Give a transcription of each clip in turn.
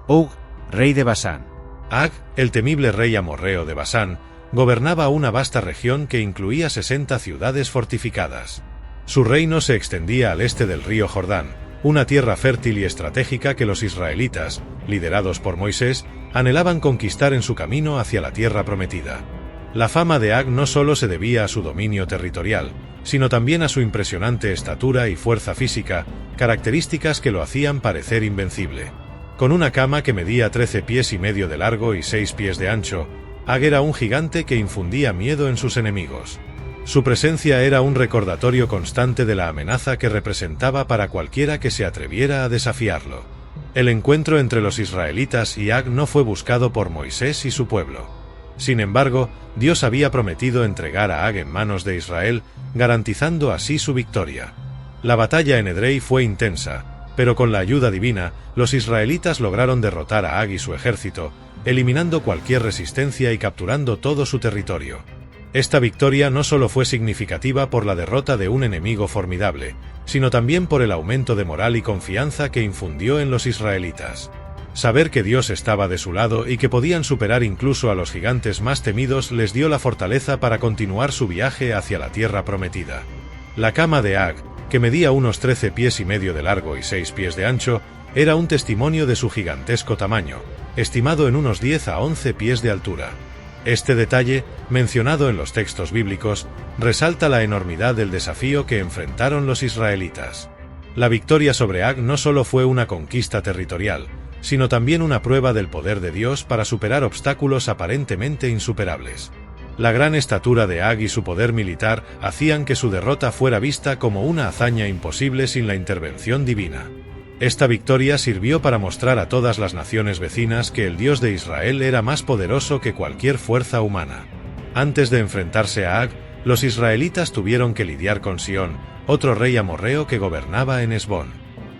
Og, rey de Basán. Ag, el temible rey amorreo de Basán, gobernaba una vasta región que incluía 60 ciudades fortificadas. Su reino se extendía al este del río Jordán, una tierra fértil y estratégica que los israelitas, liderados por Moisés, anhelaban conquistar en su camino hacia la tierra prometida. La fama de Ag no solo se debía a su dominio territorial, sino también a su impresionante estatura y fuerza física, características que lo hacían parecer invencible. Con una cama que medía 13 pies y medio de largo y 6 pies de ancho, Ag era un gigante que infundía miedo en sus enemigos. Su presencia era un recordatorio constante de la amenaza que representaba para cualquiera que se atreviera a desafiarlo. El encuentro entre los israelitas y Ag no fue buscado por Moisés y su pueblo. Sin embargo, Dios había prometido entregar a Ag en manos de Israel, garantizando así su victoria. La batalla en Edrei fue intensa, pero con la ayuda divina, los israelitas lograron derrotar a Ag y su ejército, eliminando cualquier resistencia y capturando todo su territorio. Esta victoria no solo fue significativa por la derrota de un enemigo formidable, sino también por el aumento de moral y confianza que infundió en los israelitas. Saber que Dios estaba de su lado y que podían superar incluso a los gigantes más temidos les dio la fortaleza para continuar su viaje hacia la tierra prometida. La cama de Ag, que medía unos 13 pies y medio de largo y 6 pies de ancho, era un testimonio de su gigantesco tamaño, estimado en unos 10 a 11 pies de altura. Este detalle, mencionado en los textos bíblicos, resalta la enormidad del desafío que enfrentaron los israelitas. La victoria sobre Ag no solo fue una conquista territorial, sino también una prueba del poder de Dios para superar obstáculos aparentemente insuperables. La gran estatura de Ag y su poder militar hacían que su derrota fuera vista como una hazaña imposible sin la intervención divina. Esta victoria sirvió para mostrar a todas las naciones vecinas que el Dios de Israel era más poderoso que cualquier fuerza humana. Antes de enfrentarse a Ag, los israelitas tuvieron que lidiar con Sihón, otro rey amorreo que gobernaba en Hesbón.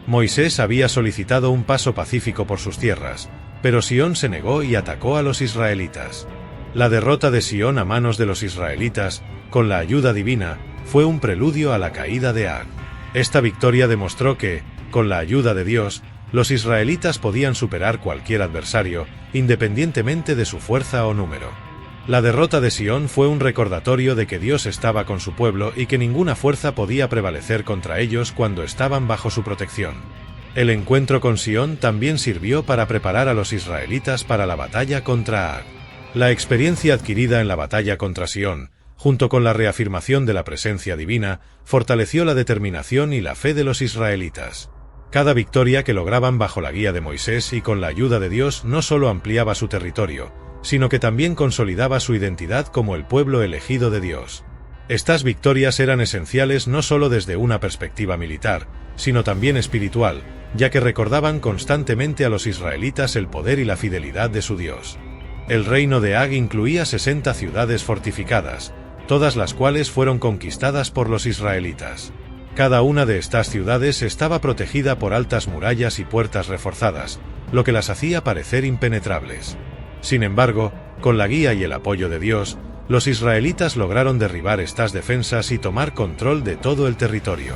Moisés había solicitado un paso pacífico por sus tierras, pero Sihón se negó y atacó a los israelitas. La derrota de Sihón a manos de los israelitas, con la ayuda divina, fue un preludio a la caída de Ag. Esta victoria demostró que, con la ayuda de Dios, los israelitas podían superar cualquier adversario, independientemente de su fuerza o número. La derrota de Sihón fue un recordatorio de que Dios estaba con su pueblo y que ninguna fuerza podía prevalecer contra ellos cuando estaban bajo su protección. El encuentro con Sihón también sirvió para preparar a los israelitas para la batalla contra Ag. La experiencia adquirida en la batalla contra Sihón, junto con la reafirmación de la presencia divina, fortaleció la determinación y la fe de los israelitas. Cada victoria que lograban bajo la guía de Moisés y con la ayuda de Dios no solo ampliaba su territorio, sino que también consolidaba su identidad como el pueblo elegido de Dios. Estas victorias eran esenciales no solo desde una perspectiva militar, sino también espiritual, ya que recordaban constantemente a los israelitas el poder y la fidelidad de su Dios. El reino de Ag incluía 60 ciudades fortificadas, todas las cuales fueron conquistadas por los israelitas. Cada una de estas ciudades estaba protegida por altas murallas y puertas reforzadas, lo que las hacía parecer impenetrables. Sin embargo, con la guía y el apoyo de Dios, los israelitas lograron derribar estas defensas y tomar control de todo el territorio.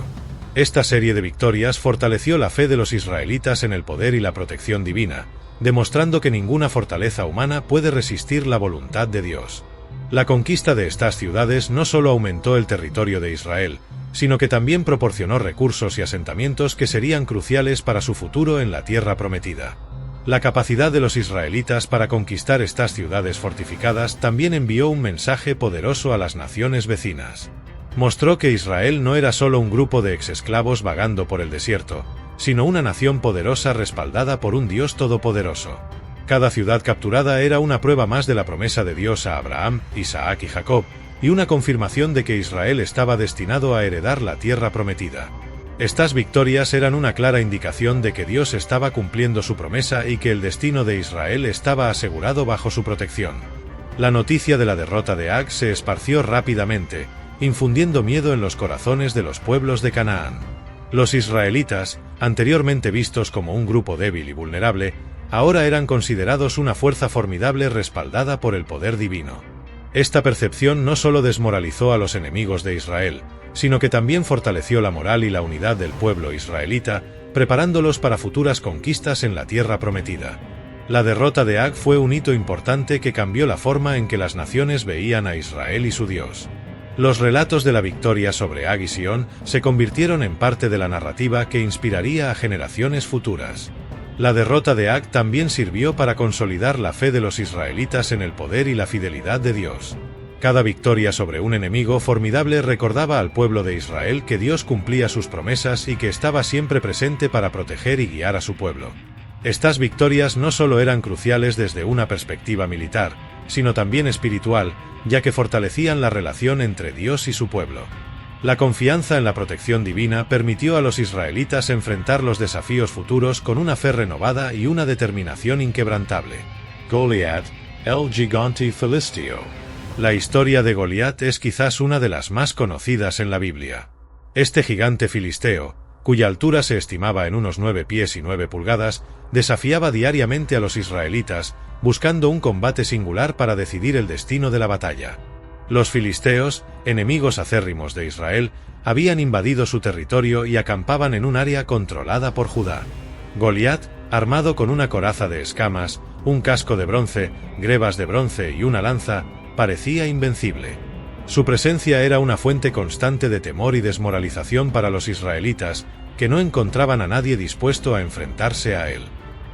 Esta serie de victorias fortaleció la fe de los israelitas en el poder y la protección divina, demostrando que ninguna fortaleza humana puede resistir la voluntad de Dios. La conquista de estas ciudades no solo aumentó el territorio de Israel, sino que también proporcionó recursos y asentamientos que serían cruciales para su futuro en la tierra prometida. La capacidad de los israelitas para conquistar estas ciudades fortificadas también envió un mensaje poderoso a las naciones vecinas. Mostró que Israel no era solo un grupo de exesclavos vagando por el desierto, sino una nación poderosa respaldada por un Dios todopoderoso. Cada ciudad capturada era una prueba más de la promesa de Dios a Abraham, Isaac y Jacob, y una confirmación de que Israel estaba destinado a heredar la tierra prometida. Estas victorias eran una clara indicación de que Dios estaba cumpliendo su promesa y que el destino de Israel estaba asegurado bajo su protección. La noticia de la derrota de Ag se esparció rápidamente, infundiendo miedo en los corazones de los pueblos de Canaán. Los israelitas, anteriormente vistos como un grupo débil y vulnerable, ahora eran considerados una fuerza formidable respaldada por el poder divino. Esta percepción no solo desmoralizó a los enemigos de Israel, sino que también fortaleció la moral y la unidad del pueblo israelita, preparándolos para futuras conquistas en la tierra prometida. La derrota de Ag fue un hito importante que cambió la forma en que las naciones veían a Israel y su Dios. Los relatos de la victoria sobre Ag y Sión se convirtieron en parte de la narrativa que inspiraría a generaciones futuras. La derrota de Ag también sirvió para consolidar la fe de los israelitas en el poder y la fidelidad de Dios. Cada victoria sobre un enemigo formidable recordaba al pueblo de Israel que Dios cumplía sus promesas y que estaba siempre presente para proteger y guiar a su pueblo. Estas victorias no solo eran cruciales desde una perspectiva militar, sino también espiritual, ya que fortalecían la relación entre Dios y su pueblo. La confianza en la protección divina permitió a los israelitas enfrentar los desafíos futuros con una fe renovada y una determinación inquebrantable. Goliat, el gigante filisteo. La historia de Goliat es quizás una de las más conocidas en la Biblia. Este gigante filisteo, cuya altura se estimaba en unos 9 pies y 9 pulgadas, desafiaba diariamente a los israelitas, buscando un combate singular para decidir el destino de la batalla. Los filisteos, enemigos acérrimos de Israel, habían invadido su territorio y acampaban en un área controlada por Judá. Goliat, armado con una coraza de escamas, un casco de bronce, grebas de bronce y una lanza, parecía invencible. Su presencia era una fuente constante de temor y desmoralización para los israelitas, que no encontraban a nadie dispuesto a enfrentarse a él.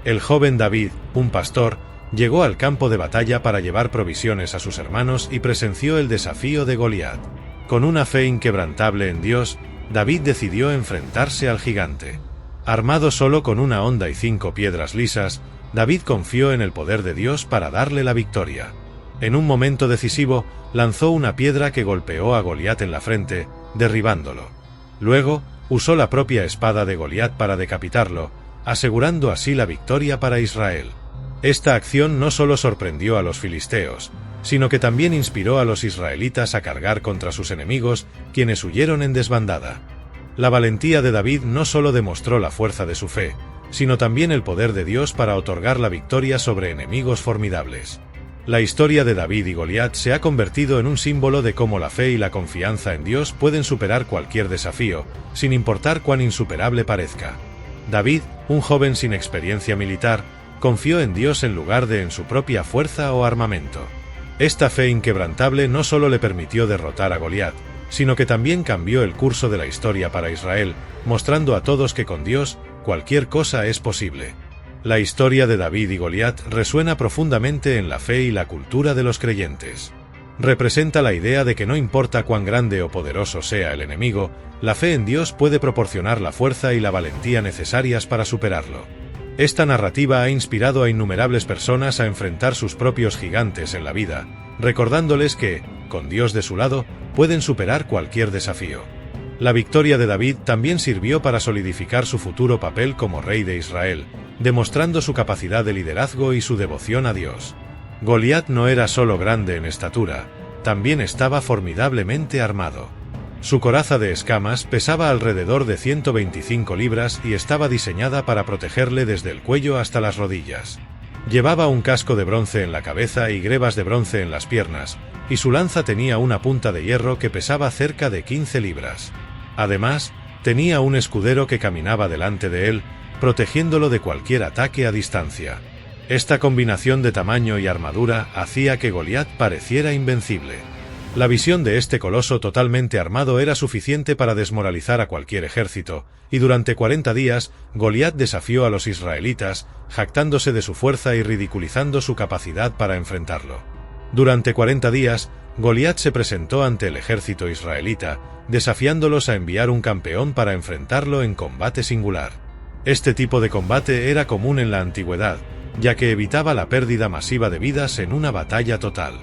El joven David, un pastor, llegó al campo de batalla para llevar provisiones a sus hermanos y presenció el desafío de Goliat. Con una fe inquebrantable en Dios, David decidió enfrentarse al gigante. Armado solo con una honda y 5 piedras lisas, David confió en el poder de Dios para darle la victoria. En un momento decisivo, lanzó una piedra que golpeó a Goliat en la frente, derribándolo. Luego, usó la propia espada de Goliat para decapitarlo, asegurando así la victoria para Israel. Esta acción no solo sorprendió a los filisteos, sino que también inspiró a los israelitas a cargar contra sus enemigos, quienes huyeron en desbandada. La valentía de David no solo demostró la fuerza de su fe, sino también el poder de Dios para otorgar la victoria sobre enemigos formidables. La historia de David y Goliat se ha convertido en un símbolo de cómo la fe y la confianza en Dios pueden superar cualquier desafío, sin importar cuán insuperable parezca. David, un joven sin experiencia militar, confió en Dios en lugar de en su propia fuerza o armamento. Esta fe inquebrantable no solo le permitió derrotar a Goliat, sino que también cambió el curso de la historia para Israel, mostrando a todos que con Dios, cualquier cosa es posible. La historia de David y Goliat resuena profundamente en la fe y la cultura de los creyentes. Representa la idea de que no importa cuán grande o poderoso sea el enemigo, la fe en Dios puede proporcionar la fuerza y la valentía necesarias para superarlo. Esta narrativa ha inspirado a innumerables personas a enfrentar sus propios gigantes en la vida, recordándoles que, con Dios de su lado, pueden superar cualquier desafío. La victoria de David también sirvió para solidificar su futuro papel como rey de Israel, demostrando su capacidad de liderazgo y su devoción a Dios. Goliat no era solo grande en estatura, también estaba formidablemente armado. Su coraza de escamas pesaba alrededor de 125 libras y estaba diseñada para protegerle desde el cuello hasta las rodillas. Llevaba un casco de bronce en la cabeza y grebas de bronce en las piernas, y su lanza tenía una punta de hierro que pesaba cerca de 15 libras. Además, tenía un escudero que caminaba delante de él, protegiéndolo de cualquier ataque a distancia. Esta combinación de tamaño y armadura hacía que Goliat pareciera invencible. La visión de este coloso totalmente armado era suficiente para desmoralizar a cualquier ejército, y durante 40 días, Goliat desafió a los israelitas, jactándose de su fuerza y ridiculizando su capacidad para enfrentarlo. Durante 40 días, Goliat se presentó ante el ejército israelita, desafiándolos a enviar un campeón para enfrentarlo en combate singular. Este tipo de combate era común en la antigüedad, ya que evitaba la pérdida masiva de vidas en una batalla total.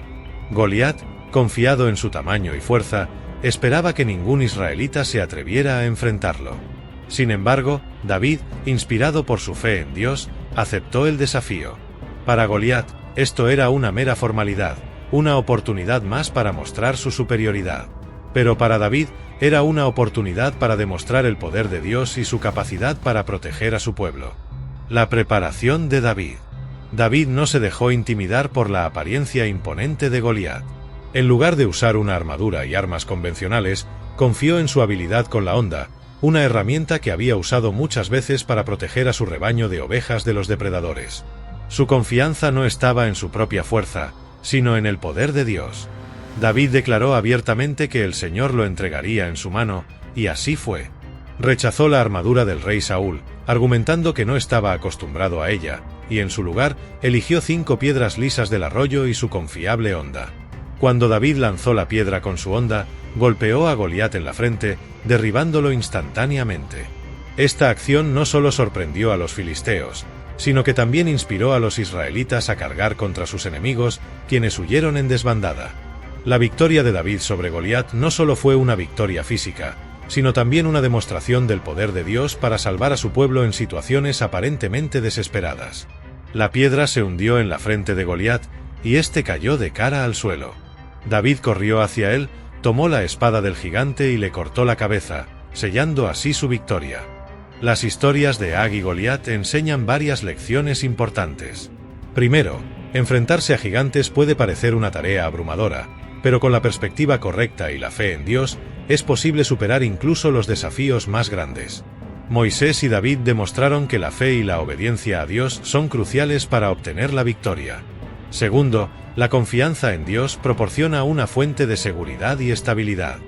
Goliat, confiado en su tamaño y fuerza, esperaba que ningún israelita se atreviera a enfrentarlo. Sin embargo, David, inspirado por su fe en Dios, aceptó el desafío. Para Goliat, esto era una mera formalidad, una oportunidad más para mostrar su superioridad. Pero para David, era una oportunidad para demostrar el poder de Dios y su capacidad para proteger a su pueblo. La preparación de David. David no se dejó intimidar por la apariencia imponente de Goliat. En lugar de usar una armadura y armas convencionales, confió en su habilidad con la honda, una herramienta que había usado muchas veces para proteger a su rebaño de ovejas de los depredadores. Su confianza no estaba en su propia fuerza, sino en el poder de Dios. David declaró abiertamente que el Señor lo entregaría en su mano, y así fue. Rechazó la armadura del rey Saúl, argumentando que no estaba acostumbrado a ella, y en su lugar eligió 5 piedras lisas del arroyo y su confiable honda. Cuando David lanzó la piedra con su honda, golpeó a Goliat en la frente, derribándolo instantáneamente. Esta acción no solo sorprendió a los filisteos, sino que también inspiró a los israelitas a cargar contra sus enemigos, quienes huyeron en desbandada. La victoria de David sobre Goliat no solo fue una victoria física, sino también una demostración del poder de Dios para salvar a su pueblo en situaciones aparentemente desesperadas. La piedra se hundió en la frente de Goliat, y éste cayó de cara al suelo. David corrió hacia él, tomó la espada del gigante y le cortó la cabeza, sellando así su victoria. Las historias de Ag y Goliat enseñan varias lecciones importantes. Primero, enfrentarse a gigantes puede parecer una tarea abrumadora, pero con la perspectiva correcta y la fe en Dios, es posible superar incluso los desafíos más grandes. Moisés y David demostraron que la fe y la obediencia a Dios son cruciales para obtener la victoria. Segundo, la confianza en Dios proporciona una fuente de seguridad y estabilidad.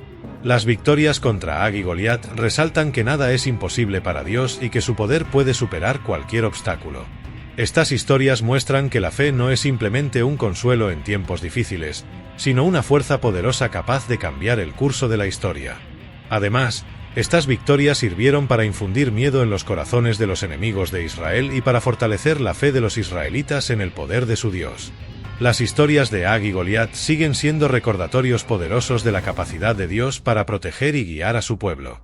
Las victorias contra Ag y Goliat resaltan que nada es imposible para Dios y que su poder puede superar cualquier obstáculo. Estas historias muestran que la fe no es simplemente un consuelo en tiempos difíciles, sino una fuerza poderosa capaz de cambiar el curso de la historia. Además, estas victorias sirvieron para infundir miedo en los corazones de los enemigos de Israel y para fortalecer la fe de los israelitas en el poder de su Dios. Las historias de Ag y Goliat siguen siendo recordatorios poderosos de la capacidad de Dios para proteger y guiar a su pueblo.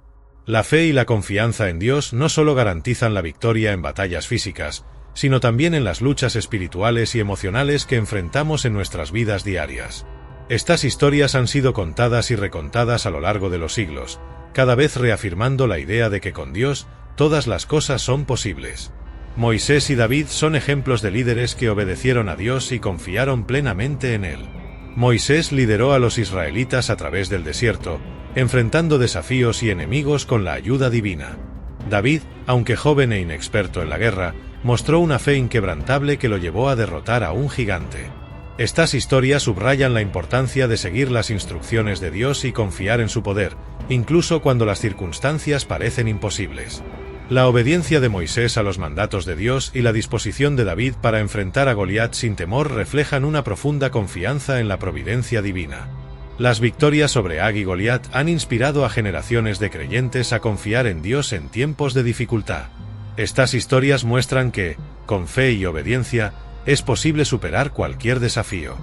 La fe y la confianza en Dios no solo garantizan la victoria en batallas físicas, sino también en las luchas espirituales y emocionales que enfrentamos en nuestras vidas diarias. Estas historias han sido contadas y recontadas a lo largo de los siglos, cada vez reafirmando la idea de que con Dios todas las cosas son posibles. Moisés y David son ejemplos de líderes que obedecieron a Dios y confiaron plenamente en Él. Moisés lideró a los israelitas a través del desierto, enfrentando desafíos y enemigos con la ayuda divina. David, aunque joven e inexperto en la guerra, mostró una fe inquebrantable que lo llevó a derrotar a un gigante. Estas historias subrayan la importancia de seguir las instrucciones de Dios y confiar en su poder, incluso cuando las circunstancias parecen imposibles. La obediencia de Moisés a los mandatos de Dios y la disposición de David para enfrentar a Goliat sin temor reflejan una profunda confianza en la providencia divina. Las victorias sobre Ag y Goliat han inspirado a generaciones de creyentes a confiar en Dios en tiempos de dificultad. Estas historias muestran que, con fe y obediencia, es posible superar cualquier desafío.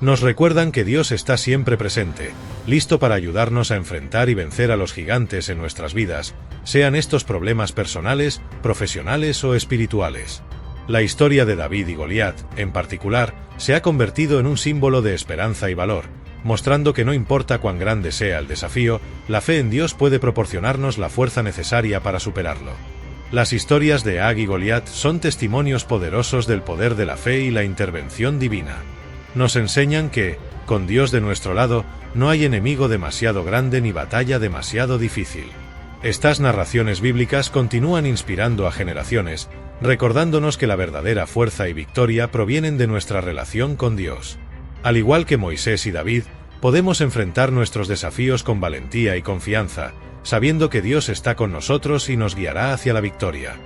Nos recuerdan que Dios está siempre presente, listo para ayudarnos a enfrentar y vencer a los gigantes en nuestras vidas, sean estos problemas personales, profesionales o espirituales. La historia de David y Goliat, en particular, se ha convertido en un símbolo de esperanza y valor, mostrando que no importa cuán grande sea el desafío, la fe en Dios puede proporcionarnos la fuerza necesaria para superarlo. Las historias de Ag y Goliat son testimonios poderosos del poder de la fe y la intervención divina. Nos enseñan que, con Dios de nuestro lado, no hay enemigo demasiado grande ni batalla demasiado difícil. Estas narraciones bíblicas continúan inspirando a generaciones, recordándonos que la verdadera fuerza y victoria provienen de nuestra relación con Dios. Al igual que Moisés y David, podemos enfrentar nuestros desafíos con valentía y confianza, sabiendo que Dios está con nosotros y nos guiará hacia la victoria.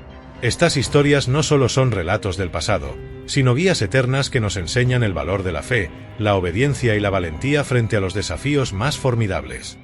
Estas historias no solo son relatos del pasado, sino guías eternas que nos enseñan el valor de la fe, la obediencia y la valentía frente a los desafíos más formidables.